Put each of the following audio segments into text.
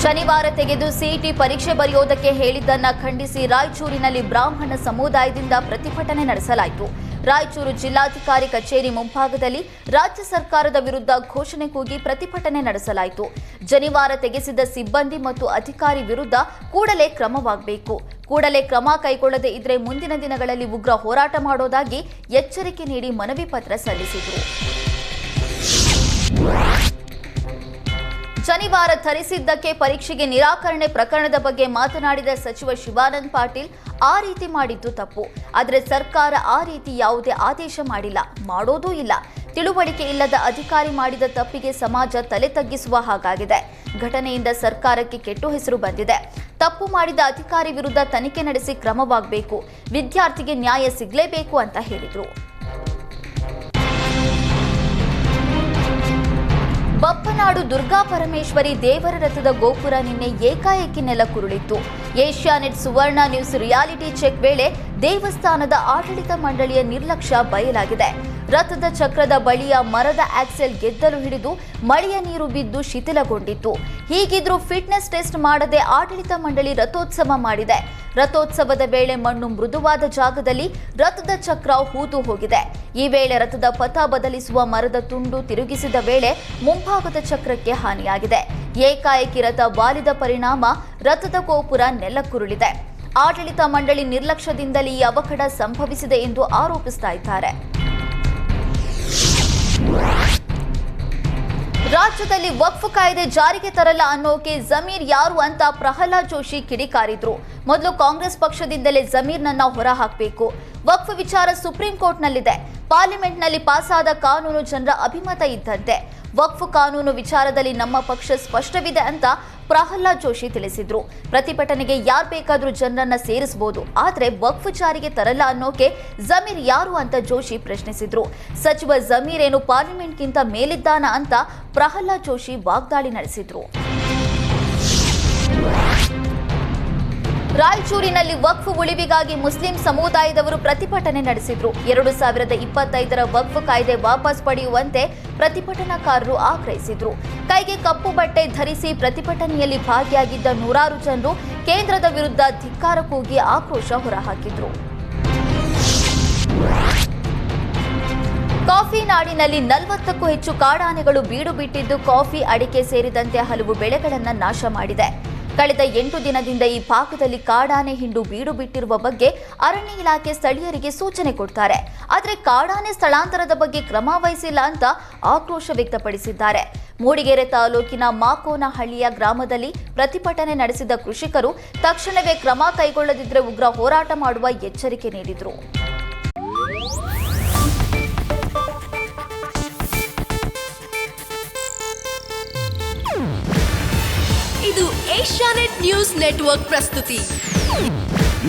ಶನಿವಾರ ತೆಗೆದು ಸಿಇಟಿ ಪರೀಕ್ಷೆ ಬರೆಯೋದಕ್ಕೆ ಹೇಳಿದ್ದನ್ನ ಖಂಡಿಸಿ ರಾಯಚೂರಿನಲ್ಲಿ ಬ್ರಾಹ್ಮಣ ಸಮುದಾಯದಿಂದ ಪ್ರತಿಭಟನೆ ನಡೆಸಲಾಯಿತು. ರಾಯಚೂರು ಜಿಲ್ಲಾಧಿಕಾರಿ ಕಚೇರಿ ಮುಂಭಾಗದಲ್ಲಿ ರಾಜ್ಯ ಸರ್ಕಾರದ ವಿರುದ್ಧ ಘೋಷಣೆ ಕೂಗಿ ಪ್ರತಿಭಟನೆ ನಡೆಸಲಾಯಿತು. ಶನಿವಾರ ತೆಗೆಸಿದ ಸಿಬ್ಬಂದಿ ಮತ್ತು ಅಧಿಕಾರಿ ವಿರುದ್ಧ ಕೂಡಲೇ ಕ್ರಮವಾಗಬೇಕು. ಕೂಡಲೇ ಕ್ರಮ ಕೈಗೊಳ್ಳದೇ ಇದ್ರೆ ಮುಂದಿನ ದಿನಗಳಲ್ಲಿ ಉಗ್ರ ಹೋರಾಟ ಮಾಡೋದಾಗಿ ಎಚ್ಚರಿಕೆ ನೀಡಿ ಮನವಿ ಪತ್ರ ಸಲ್ಲಿಸಿದರು. ಶನಿವಾರ ತರಿಸಿದ್ದಕ್ಕೆ ಪರೀಕ್ಷೆಗೆ ನಿರಾಕರಣೆ ಪ್ರಕರಣದ ಬಗ್ಗೆ ಮಾತನಾಡಿದ ಸಚಿವ ಶಿವಾನಂದ ಪಾಟೀಲ್, ಆ ರೀತಿ ಮಾಡಿದ್ದು ತಪ್ಪು. ಆದರೆ ಸರ್ಕಾರ ಆ ರೀತಿ ಯಾವುದೇ ಆದೇಶ ಮಾಡಿಲ್ಲ, ಮಾಡೋದೂ ಇಲ್ಲ. ತಿಳುವಳಿಕೆ ಇಲ್ಲದ ಅಧಿಕಾರಿ ಮಾಡಿದ ತಪ್ಪಿಗೆ ಸಮಾಜ ತಲೆ ತಗ್ಗಿಸುವ ಹಾಗಾಗಿದೆ. ಘಟನೆಯಿಂದ ಸರ್ಕಾರಕ್ಕೆ ಕೆಟ್ಟ ಹೆಸರು ಬಂದಿದೆ. ತಪ್ಪು ಮಾಡಿದ ಅಧಿಕಾರಿ ವಿರುದ್ಧ ತನಿಖೆ ನಡೆಸಿ ಕ್ರಮವಾಗಬೇಕು. ವಿದ್ಯಾರ್ಥಿಗೆ ನ್ಯಾಯ ಸಿಗಲೇಬೇಕು ಅಂತ ಹೇಳಿದರು. ಬಪ್ಪನಾಡು ದುರ್ಗಾ ಪರಮೇಶ್ವರಿ ದೇವರ ರಥದ ಗೋಪುರ ನಿನ್ನೆ ಏಕಾಏಕಿ ನೆಲಕ್ಕುರುಳಿತ್ತು. ಏಷ್ಯಾನೆಟ್ ಸುವರ್ಣ ನ್ಯೂಸ್ ರಿಯಾಲಿಟಿ ಚೆಕ್ ವೇಳೆ ದೇವಸ್ಥಾನದ ಆಡಳಿತ ಮಂಡಳಿಯ ನಿರ್ಲಕ್ಷ್ಯ ಬಯಲಾಗಿದೆ. ರಥದ ಚಕ್ರದ ಬಳಿಯ ಮರದ ಆಕ್ಸೆಲ್ ಗೆದ್ದಲು ಹಿಡಿದು ಮಳೆಯ ನೀರು ಬಿದ್ದು ಶಿಥಿಲಗೊಂಡಿತ್ತು. ಹೀಗಿದ್ರೂ ಫಿಟ್ನೆಸ್ ಟೆಸ್ಟ್ ಮಾಡದೆ ಆಡಳಿತ ಮಂಡಳಿ ರಥೋತ್ಸವ ಮಾಡಿದೆ. ರಥೋತ್ಸವದ ವೇಳೆ ಮಣ್ಣು ಮೃದುವಾದ ಜಾಗದಲ್ಲಿ ರಥದ ಚಕ್ರ ಹೂತು ಹೋಗಿದೆ. ಈ ವೇಳೆ ರಥದ ಪಥ ಬದಲಿಸುವ ಮರದ ತುಂಡು ತಿರುಗಿಸಿದ ವೇಳೆ ಮುಂಭಾಗದ ಚಕ್ರಕ್ಕೆ ಹಾನಿಯಾಗಿದೆ. ಏಕಾಏಕಿ ರಥ ವಾಲಿದ ಪರಿಣಾಮ ರಥದ ಗೋಪುರ ನೆಲಕ್ಕುರುಳಿದೆ. ಆಡಳಿತ ಮಂಡಳಿ ನಿರ್ಲಕ್ಷ್ಯದಿಂದಲೇ ಈ ಅವಘಡ ಸಂಭವಿಸಿದೆ ಎಂದು ಆರೋಪಿಸ್ತಾ ಇದ್ದಾರೆ. ರಾಜ್ಯದಲ್ಲಿ ವಕ್ಫ್ ಕಾಯ್ದೆ ಜಾರಿಗೆ ತರಲ್ಲ ಅನ್ನೋಕೆ ಜಮೀರ್ ಯಾರು ಅಂತ ಪ್ರಹ್ಲಾದ್ ಜೋಶಿ ಕಿಡಿಕಾರಿದ್ರು. ಮೊದಲು ಕಾಂಗ್ರೆಸ್ ಪಕ್ಷದಿಂದಲೇ ಜಮೀರ್ನನ್ನ ಹೊರ ಹಾಕಬೇಕು. ವಕ್ಫ್ ವಿಚಾರ ಸುಪ್ರೀಂ ಕೋರ್ಟ್ನಲ್ಲಿದೆ. ಪಾರ್ಲಿಮೆಂಟ್ನಲ್ಲಿ ಪಾಸಾದ ಕಾನೂನು ಜನರ ಅಭಿಮತ ಇದ್ದಂತೆ. ವಕ್ಫ್ ಕಾನೂನು ವಿಚಾರದಲ್ಲಿ ನಮ್ಮ ಪಕ್ಷ ಸ್ಪಷ್ಟವಿದೆ ಅಂತ ಪ್ರಹ್ಲಾದ್ ಜೋಶಿ ತಿಳಿಸಿದ್ರು. ಪ್ರತಿಭಟನೆಗೆ ಯಾರು ಬೇಕಾದ್ರೂ ಜನರನ್ನ ಸೇರಿಸಬಹುದು, ಆದ್ರೆ ವಕ್ಫ್ ಜಾರಿಗೆ ತರಲ್ಲ ಅನ್ನೋಕೆ ಜಮೀರ್ ಯಾರು ಅಂತ ಜೋಶಿ ಪ್ರಶ್ನಿಸಿದ್ರು. ಸಚಿವ ಜಮೀರ್ ಏನು ಪಾರ್ಲಿಮೆಂಟ್ಗಿಂತ ಮೇಲಿದ್ದಾನ ಅಂತ ಪ್ರಹ್ಲಾದ್ ಜೋಶಿ ವಾಗ್ದಾಳಿ ನಡೆಸಿದ್ರು. ರಾಯಚೂರಿನಲ್ಲಿ ವಕ್ಫ್ ಉಳಿವಿಗಾಗಿ ಮುಸ್ಲಿಂ ಸಮುದಾಯದವರು ಪ್ರತಿಭಟನೆ ನಡೆಸಿದ್ರು. 2025ರ ವಕ್ಫ್ ಕಾಯ್ದೆ ವಾಪಸ್ ಪಡೆಯುವಂತೆ ಪ್ರತಿಭಟನಾಕಾರರು ಆಗ್ರಹಿಸಿದ್ರು. ಕೈಗೆ ಕಪ್ಪು ಬಟ್ಟೆ ಧರಿಸಿ ಪ್ರತಿಭಟನೆಯಲ್ಲಿ ಭಾಗಿಯಾಗಿದ್ದ ನೂರಾರು ಜನರು ಕೇಂದ್ರದ ವಿರುದ್ಧ ಧಿಕ್ಕಾರ ಕೂಗಿ ಆಕ್ರೋಶ ಹೊರಹಾಕಿದ್ರು. ಕಾಫಿ ನಾಡಿನಲ್ಲಿ 40ಕ್ಕೂ ಹೆಚ್ಚು ಕಾಡಾನೆಗಳು ಬೀಡು ಬಿಟ್ಟಿದ್ದು ಕಾಫಿ, ಅಡಿಕೆ ಸೇರಿದಂತೆ ಹಲವು ಬೆಳೆಗಳನ್ನು ನಾಶ ಮಾಡಿದೆ. ಕಳೆದ 8 ದಿನದಿಂದ ಈ ಭಾಗದಲ್ಲಿ ಕಾಡಾನೆ ಹಿಂಡು ಬೀಡು ಬಿಟ್ಟಿರುವ ಬಗ್ಗೆ ಅರಣ್ಯ ಇಲಾಖೆ ಸ್ಥಳೀಯರಿಗೆ ಸೂಚನೆ ಕೊಡ್ತಾರೆ. ಆದರೆ ಕಾಡಾನೆ ಸ್ಥಳಾಂತರದ ಬಗ್ಗೆ ಕ್ರಮ ವಹಿಸಿಲ್ಲ ಅಂತ ಆಕ್ರೋಶ ವ್ಯಕ್ತಪಡಿಸಿದ್ದಾರೆ. ಮೂಡಿಗೆರೆ ತಾಲೂಕಿನ ಮಾಕೋನಹಳ್ಳಿಯ ಗ್ರಾಮದಲ್ಲಿ ಪ್ರತಿಭಟನೆ ನಡೆಸಿದ ಕೃಷಿಕರು ತಕ್ಷಣವೇ ಕ್ರಮ ಕೈಗೊಳ್ಳದಿದ್ದರೆ ಉಗ್ರ ಹೋರಾಟ ಮಾಡುವ ಎಚ್ಚರಿಕೆ ನೀಡಿದರು. ಇದು ಏಷ್ಯಾನೆಟ್ ನ್ಯೂಸ್ ನೆಟ್ವರ್ಕ್ ಪ್ರಸ್ತುತಿ.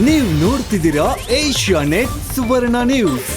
ನೀವು ನೋಡ್ತಿದ್ದೀರಾ ಏಷ್ಯಾನೆಟ್ ಸುವರ್ಣ ನ್ಯೂಸ್.